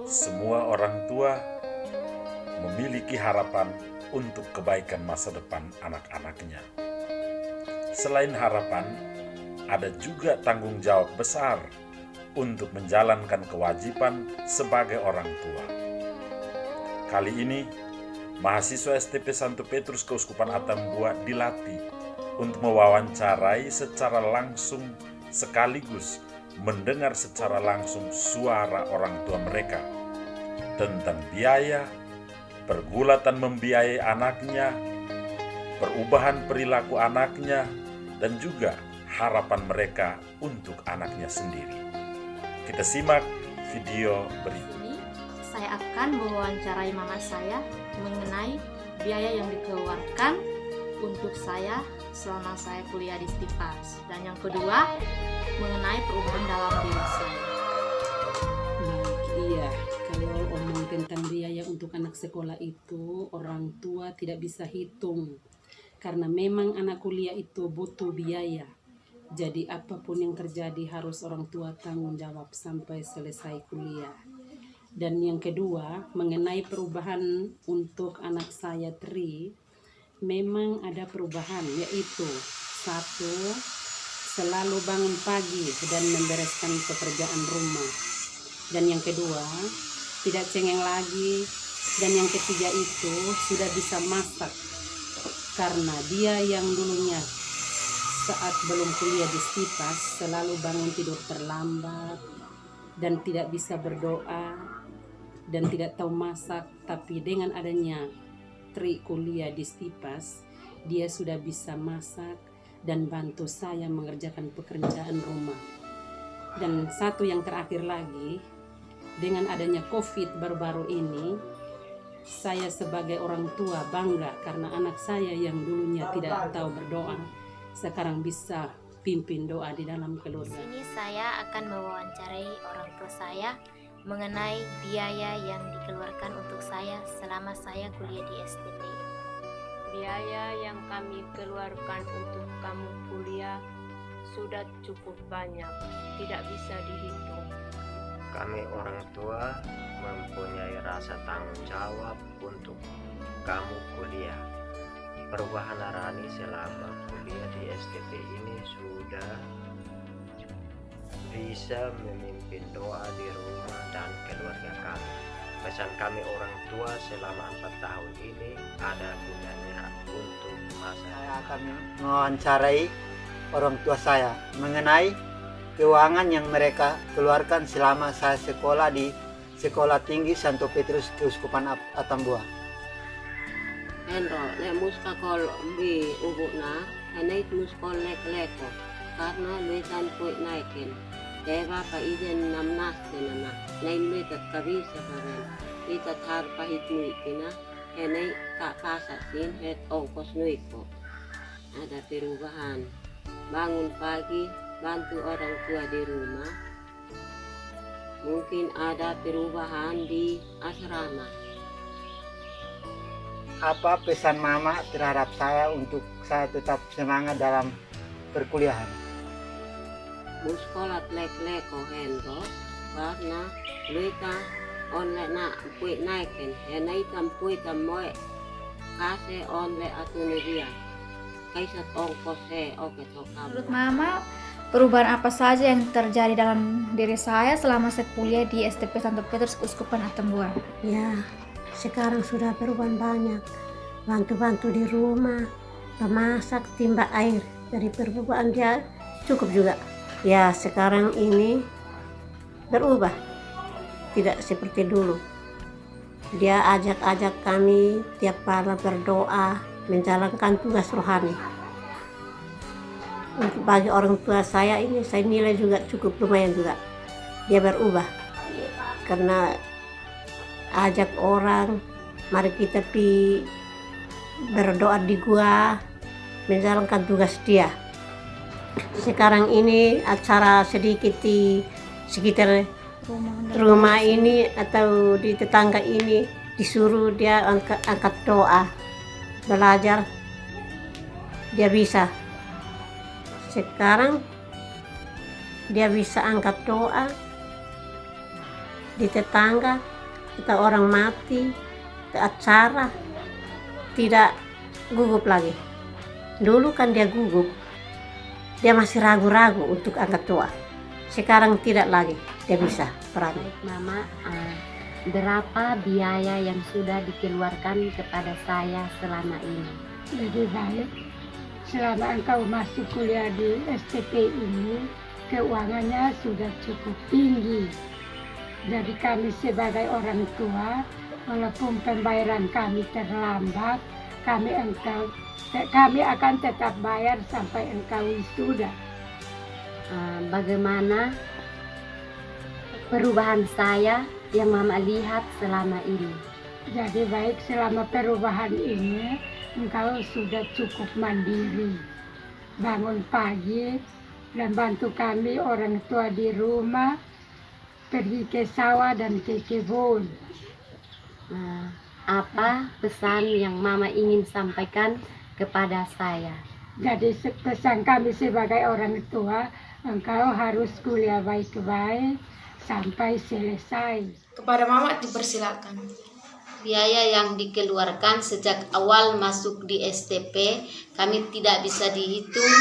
Semua orang tua memiliki harapan untuk kebaikan masa depan anak-anaknya. Selain harapan, ada juga tanggung jawab besar untuk menjalankan kewajiban sebagai orang tua. Kali ini, mahasiswa STP Santo Petrus Keuskupan Atambua dilatih untuk mewawancarai secara langsung sekaligus mendengar secara langsung suara orang tua mereka tentang biaya, pergulatan membiayai anaknya, perubahan perilaku anaknya, dan juga harapan mereka untuk anaknya sendiri. Kita simak video berikut. Ini saya akan mewawancarai mama saya mengenai biaya yang dikeluarkan untuk saya selama saya kuliah di Stipas, dan yang kedua mengenai perubahan dalam diri saya. Iya, kalau omong tentang biaya untuk anak sekolah itu orang tua tidak bisa hitung, karena memang anak kuliah itu butuh biaya. Jadi apapun yang terjadi harus orang tua tanggung jawab sampai selesai kuliah. Dan yang kedua, mengenai perubahan untuk anak saya Tri, memang ada perubahan, yaitu satu, selalu bangun pagi dan membereskan pekerjaan rumah. Dan yang kedua, tidak cengeng lagi. Dan yang ketiga itu sudah bisa masak, karena dia yang dulunya saat belum kuliah di Stipas selalu bangun tidur terlambat dan tidak bisa berdoa dan tidak tahu masak. Tapi dengan adanya Tri kuliah di Stipas, dia sudah bisa masak dan bantu saya mengerjakan pekerjaan rumah. Dan satu yang terakhir lagi, dengan adanya COVID baru-baru ini, saya sebagai orang tua bangga karena anak saya yang dulunya tidak tahu berdoa sekarang bisa pimpin doa di dalam keluarga. Di sini saya akan mewawancarai orang tua saya mengenai biaya yang dikeluarkan untuk saya selama saya kuliah di STP. Biaya yang kami keluarkan untuk kamu kuliah sudah cukup banyak, tidak bisa dihitung. Kami orang tua mempunyai rasa tanggung jawab untuk kamu kuliah. Perubahan Rani selama kuliah di STP ini sudah bisa memimpin doa di rumah dan keluarga kami. Pesan kami orang tua selama 4 tahun ini ada gunanya untuk masa. Saya akan mewawancarai orang tua saya mengenai keuangan yang mereka keluarkan selama saya sekolah di Sekolah Tinggi Santo Petrus Keuskupan Atambua. Enro, le muska kol bi ubukna, enait muskol lek-leko, karena luitan puit naikin. Deva pa ijen namnas denana, nain luitat kabisa karen, itat har pahit nuikina, enai tak pasasin het ongkos nuiko. Ada perubahan, bangun pagi, bantu orang tua di rumah. Mungkin ada perubahan di asrama. Apa pesan mama terhadap saya untuk saya tetap semangat dalam perkuliahan? Muskolat lek-leko henro, karena luita on le na puit naiken, henai tam puit tam moe, kase on le atunuria, kaisat ongkos he oke tokam. Menurut Mama, perubahan apa saja yang terjadi dalam diri saya selama saya kuliah di STP Santo Petrus Keuskupan Atambua? Ya, sekarang sudah perubahan banyak. Bantu-bantu di rumah, memasak, timba air. Dari perubahan dia cukup juga. Ya, sekarang ini berubah. Tidak seperti dulu. Dia ajak-ajak kami tiap malam berdoa, menjalankan tugas rohani. Untuk bagi orang tua saya ini, saya nilai juga cukup lumayan juga. Dia berubah. Karena ajak orang, mari kita berdoa di gua, menjalankan tugas dia. Sekarang ini acara sedikit di sekitar rumah ini atau di tetangga ini disuruh dia angkat doa, belajar, dia bisa. Sekarang dia bisa angkat doa di tetangga, kita orang mati, ke acara, tidak gugup lagi. Dulu kan dia gugup, dia masih ragu-ragu untuk angkat doa. Sekarang tidak lagi, dia bisa berani. Mama, berapa biaya yang sudah dikeluarkan kepada saya selama ini? Lebih baik selama engkau masuk kuliah di STP ini, keuangannya sudah cukup tinggi. Jadi kami sebagai orang tua, walaupun pembayaran kami terlambat, kami akan tetap bayar sampai engkau wisuda. Bagaimana perubahan saya yang Mama lihat selama ini? Jadi baik selama perubahan ini, engkau sudah cukup mandiri. Bangun pagi dan bantu kami orang tua di rumah, pergi ke sawah dan ke kebun. Apa pesan yang Mama ingin sampaikan kepada saya? Jadi pesan kami sebagai orang tua, engkau harus kuliah baik-baik sampai selesai. Kepada Mama dipersilakan. Biaya yang dikeluarkan sejak awal masuk di STP kami tidak bisa dihitung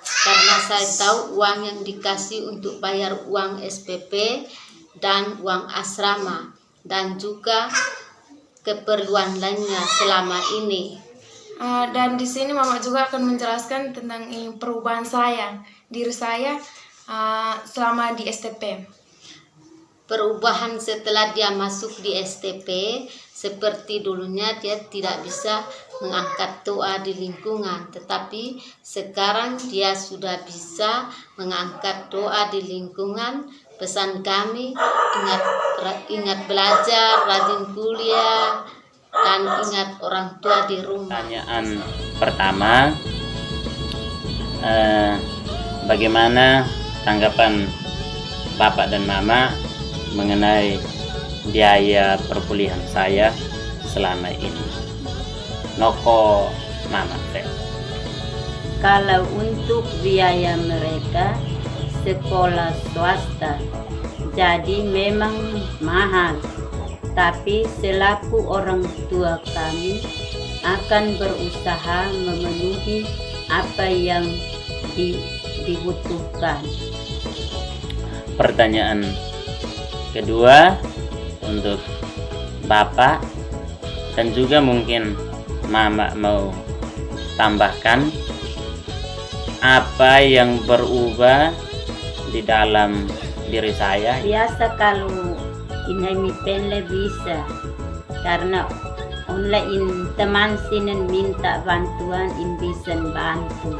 karena saya tahu uang yang dikasih untuk bayar uang SPP dan uang asrama dan juga keperluan lainnya selama ini. Dan di sini Mama juga akan menjelaskan tentang perubahan diri saya selama di STP. Perubahan setelah dia masuk di STP, seperti dulunya dia tidak bisa mengangkat doa di lingkungan, tetapi sekarang dia sudah bisa mengangkat doa di lingkungan. Pesan kami, ingat belajar, rajin kuliah, dan ingat orang tua di rumah. Pertanyaan pertama, bagaimana tanggapan Bapak dan Mama mengenai biaya perkuliahan saya selama ini? Noko Mama. Kalau untuk biaya mereka sekolah swasta, jadi memang mahal. Tapi selaku orang tua kami akan berusaha memenuhi apa yang dibutuhkan. Pertanyaan kedua untuk Bapak dan juga mungkin Mama mau tambahkan apa yang berubah di dalam diri saya. Biasa kalau ini penle bisa karena online teman sini minta bantuan bisa bantu.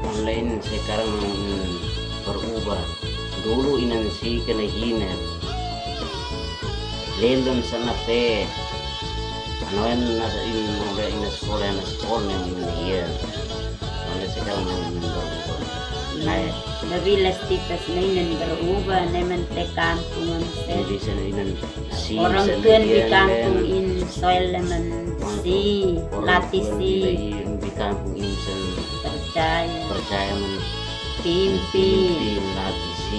Online sekarang berubah. Dulu inan si kena hina lelum sana pe anoen nasa ina sekolah yang ini ya oleh sekarang berubah. Nah, lebih tipas nainan berubah naiman te kampung orang tuan di kampung in soil lemon si latih si di kampung ini percaya pimpi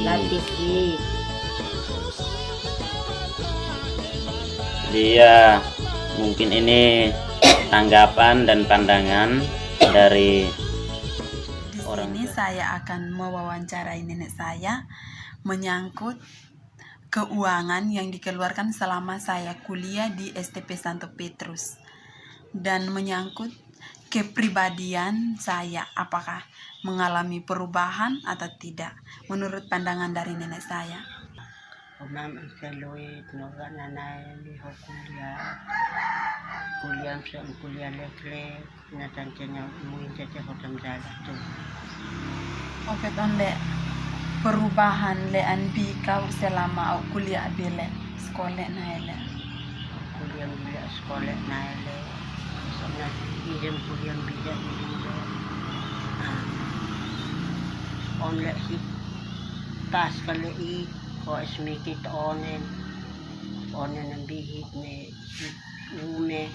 latih si. Dia mungkin ini tanggapan dan pandangan dari orang. Ini saya akan mewawancarai nenek saya menyangkut keuangan yang dikeluarkan selama saya kuliah di STP Santo Petrus dan menyangkut kepribadian saya, apakah mengalami perubahan atau tidak menurut pandangan dari nenek saya. Oke, tonde perubahan le anbi kau selama au kuliah bele sekolah naile. Kuliah sekolah naile. Soalnya izin kuliah beda ini. Onle hit tas kali I ko smikit onen ang bihit ne ume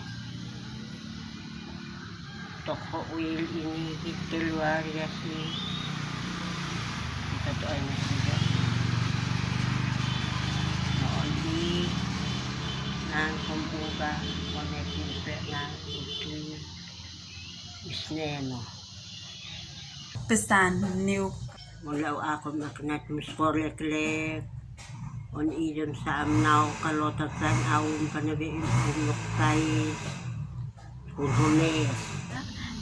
toko uil ini hit keluar ya si kita to ay na siya noon di nang kumpuga monekimpe na itu isneno. Pesan niu Walau ako makinat muskolek-lek on idon sa amnaw kalotatan awum kanabiin umok tay kurhunes.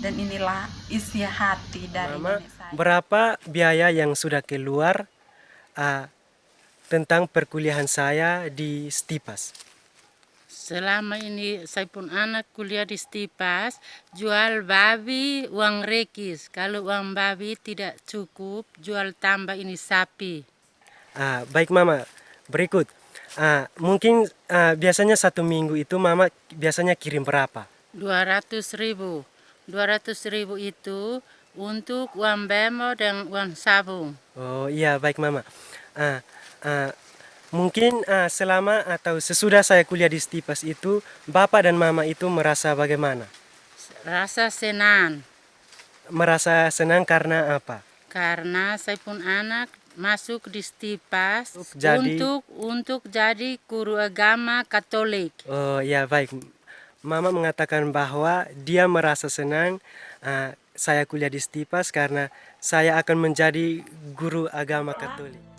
dan inilah isi hati dari Mama, nenek saya. berapa biaya yang sudah keluar tentang perkuliahan saya di Stipas? Selama ini saya pun anak kuliah di Stipas, jual babi uang rekis. Kalau uang babi tidak cukup, jual tambah ini sapi. Baik Mama, berikut. Mungkin biasanya 1 minggu itu Mama biasanya kirim berapa? 200.000. 200.000 itu untuk uang bemo dan uang sabung. Oh iya, baik Mama. Mungkin selama atau sesudah saya kuliah di Stipas itu, Bapak dan Mama itu merasa bagaimana? Rasa senang. Merasa senang karena apa? Karena saya pun anak masuk di Stipas Jadi- untuk jadi guru agama Katolik. Oh ya, baik. Mama mengatakan bahwa dia merasa senang saya kuliah di Stipas karena saya akan menjadi guru agama Katolik.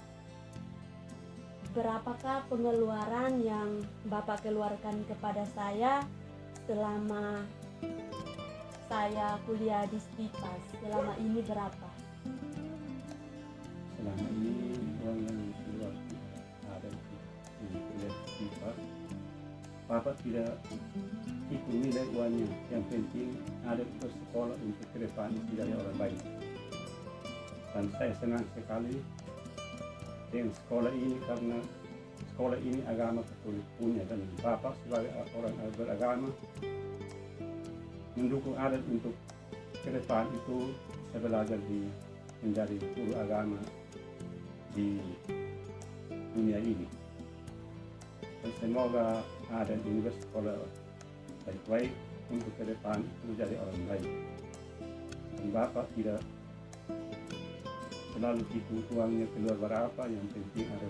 Berapakah pengeluaran yang Bapak keluarkan kepada saya selama saya kuliah di Stipas? Selama ini berapa? Selama ini uang yang keluar ada di kuliah di Stipas. Bapak tidak hitung nilai uangnya. Yang penting ada untuk sekolah untuk ke depan dari orang baik. Dan saya senang sekali dengan sekolah ini karena sekolah ini agama Katolik punya, dan Bapak sebagai orang beragama mendukung adat untuk ke depan itu saya belajar menjadi guru agama di dunia ini. Dan semoga adat ini bersekolah baik-baik untuk ke depan menjadi orang baik. Dan Bapak tidak selalu hitung uangnya keluar berapa, yang penting ada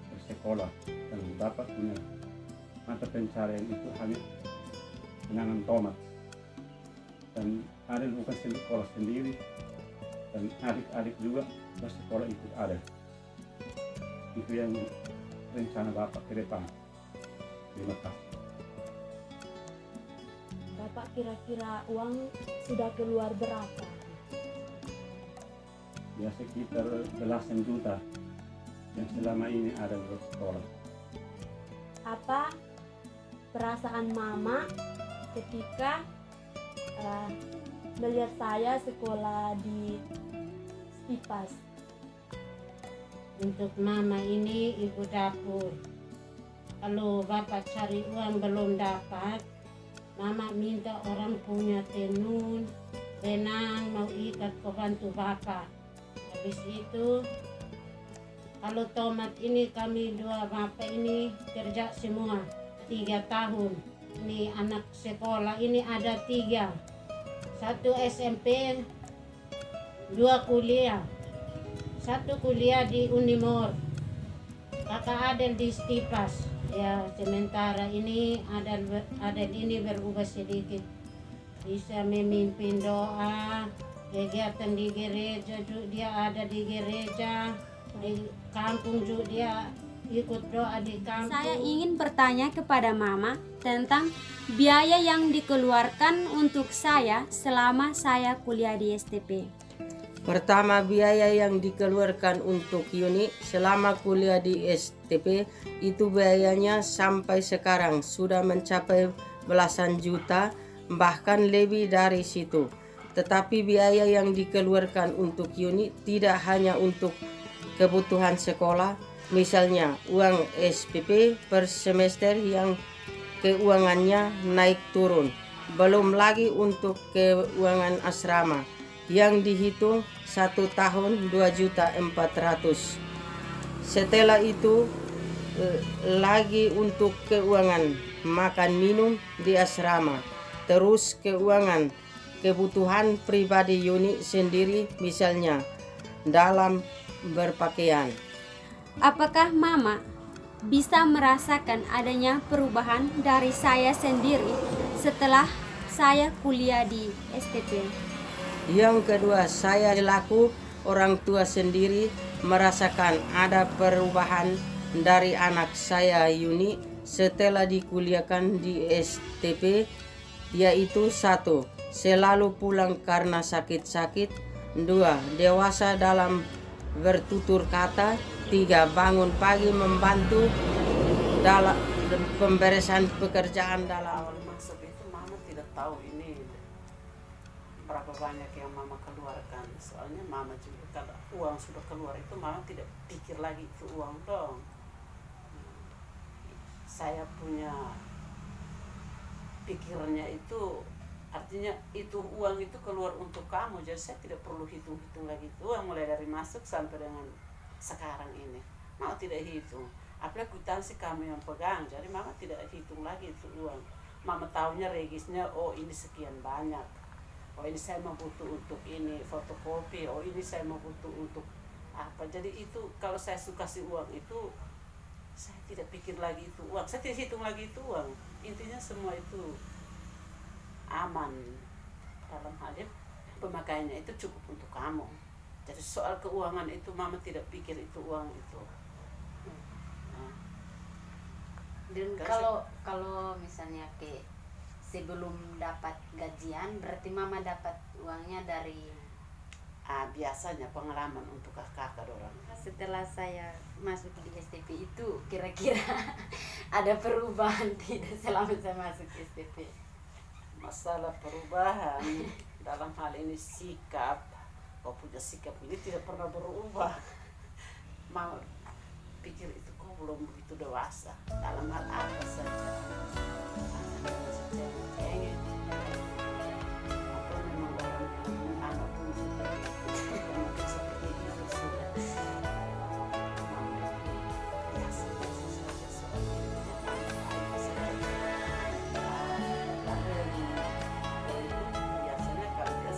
bersekolah. Dan Bapak punya mata pencarian itu hanya menanam tomat. Dan ada bukan sekolah sendiri, dan adik-adik juga bersekolah ikut ada. Itu yang rencana Bapak ke depan. Terima kasih. Bapak kira-kira uang sudah keluar berapa? Ya sekitar belasan juta yang selama ini ada di sekolah. Apa perasaan Mama ketika melihat saya sekolah di Stipas? Untuk Mama ini ibu dapur. Kalau Bapak cari uang belum dapat, Mama minta orang punya tenun, benang, mau ikat ke bantu Bapak. Habis itu, kalau tomat ini kami dua Bapak ini kerja semua 3 tahun. Ini anak sekolah ini ada 3. 1 SMP, 2 kuliah. 1 kuliah di Unimor. Kakak Adel di Stipas. Ya, sementara ini Adel ini berubah sedikit. Bisa memimpin doa, kegiatan di gereja juga dia ada di gereja, di kampung juga dia ikut doa di kampung. Saya ingin bertanya kepada Mama tentang biaya yang dikeluarkan untuk saya selama saya kuliah di STP. Pertama, biaya yang dikeluarkan untuk Yuni selama kuliah di STP itu biayanya sampai sekarang sudah mencapai belasan juta, bahkan lebih dari situ. Tetapi biaya yang dikeluarkan untuk Yuni tidak hanya untuk kebutuhan sekolah, misalnya uang SPP per semester yang keuangannya naik turun, belum lagi untuk keuangan asrama yang dihitung 1 tahun 2.400.000. Setelah itu lagi untuk keuangan makan minum di asrama, terus keuangan kebutuhan pribadi Yuni sendiri, misalnya dalam berpakaian. Apakah Mama bisa merasakan adanya perubahan dari saya sendiri setelah saya kuliah di STP. Yang kedua, saya selaku orang tua sendiri merasakan ada perubahan dari anak saya Yuni setelah dikuliahkan di STP, yaitu 1. Selalu pulang karena sakit-sakit. 2. Dewasa dalam bertutur kata. 3. Bangun pagi membantu dalam pemberesan pekerjaan dalam. Maksud itu mama tidak tahu ini berapa banyak yang mama keluarkan. Soalnya mama juga kalau uang sudah keluar itu mama tidak pikir lagi itu uang dong. Saya punya pikirannya itu artinya itu uang itu keluar untuk kamu, jadi saya tidak perlu hitung-hitung lagi itu uang mulai dari masuk sampai dengan sekarang ini. Mama tidak hitung, apalagi kwitansi kamu yang pegang, jadi mama tidak hitung lagi itu uang. Mama tahunya regisnya, oh ini sekian banyak, oh ini saya mau butuh untuk ini fotokopi, oh ini saya mau butuh untuk apa. Jadi itu kalau saya suka kasih uang itu saya tidak pikir lagi itu uang, saya tidak hitung lagi itu uang. Intinya semua itu aman, dalam hal pemakaiannya itu cukup untuk kamu. Jadi soal keuangan itu mama tidak pikir itu uang itu. Dan kalau misalnya sebelum dapat gajian, berarti mama dapat uangnya dari biasanya pengalaman untuk kakak orang. Setelah saya masuk di STP itu kira-kira ada perubahan tidak selama saya masuk STP? Masalah perubahan dalam hal ini sikap, kau punya sikap ini tidak pernah berubah. Mama pikir itu kau belum begitu dewasa dalam hal apa saja. Atau memang orang yang anak pun sudah seperti itu sudah. Biasa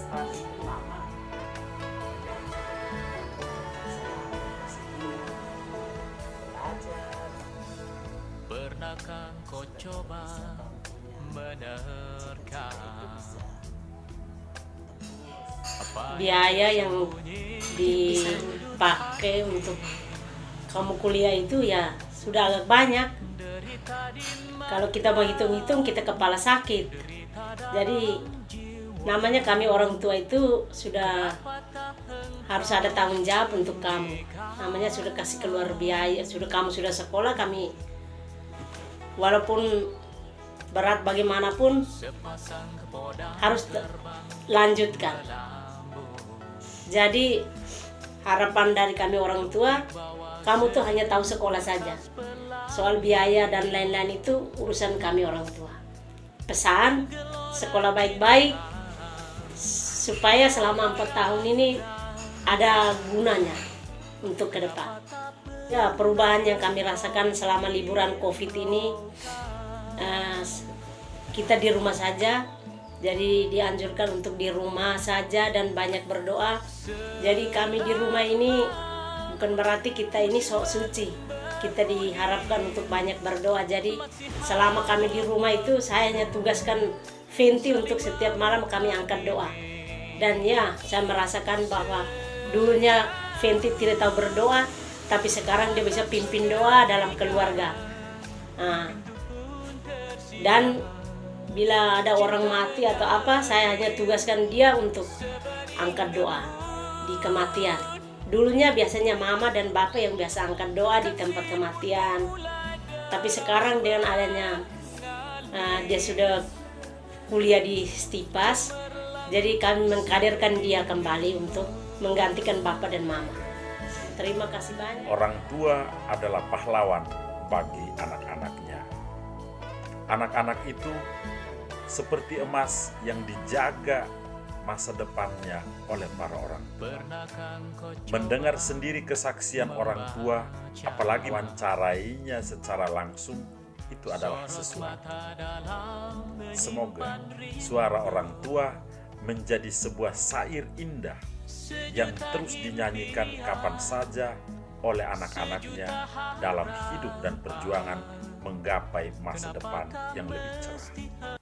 saja soalnya. Pernahkah kau coba menerka biaya yang dipakai untuk kamu kuliah itu ya sudah agak banyak. Kalau kita mau hitung-hitung kita kepala sakit. Jadi namanya kami orang tua itu sudah harus ada tanggung jawab untuk kamu. Namanya sudah kasih keluar biaya, kamu sudah sekolah, kami walaupun berat bagaimanapun harus lanjutkan. Jadi harapan dari kami orang tua, kamu tuh hanya tahu sekolah saja. Soal biaya dan lain-lain itu urusan kami orang tua. Pesan sekolah baik-baik supaya selama 4 tahun ini ada gunanya untuk ke depan. Ya, perubahan yang kami rasakan selama liburan COVID ini, kita di rumah saja. Jadi dianjurkan untuk di rumah saja dan banyak berdoa. Jadi kami di rumah ini bukan berarti kita ini sok suci. Kita diharapkan untuk banyak berdoa. Jadi selama kami di rumah itu saya hanya tugaskan Venti untuk setiap malam kami angkat doa. Dan ya, saya merasakan bahwa dulunya Venti tidak tahu berdoa, tapi sekarang dia bisa pimpin doa dalam keluarga. Dan bila ada orang mati atau apa, saya hanya tugaskan dia untuk angkat doa di kematian. Dulunya biasanya mama dan bapak yang biasa angkat doa di tempat kematian. Tapi sekarang dengan adanya dia sudah kuliah di Stipas, jadi kami mengkaderkan dia kembali untuk menggantikan bapak dan mama. Terima kasih banyak. Orang tua adalah pahlawan bagi anak-anaknya. Anak-anak itu seperti emas yang dijaga masa depannya oleh para orang tua. Mendengar sendiri kesaksian orang tua, apalagi wawancarainya secara langsung, itu adalah sesuatu. Semoga suara orang tua menjadi sebuah syair indah yang terus dinyanyikan kapan saja oleh anak-anaknya dalam hidup dan perjuangan menggapai masa depan yang lebih cerah.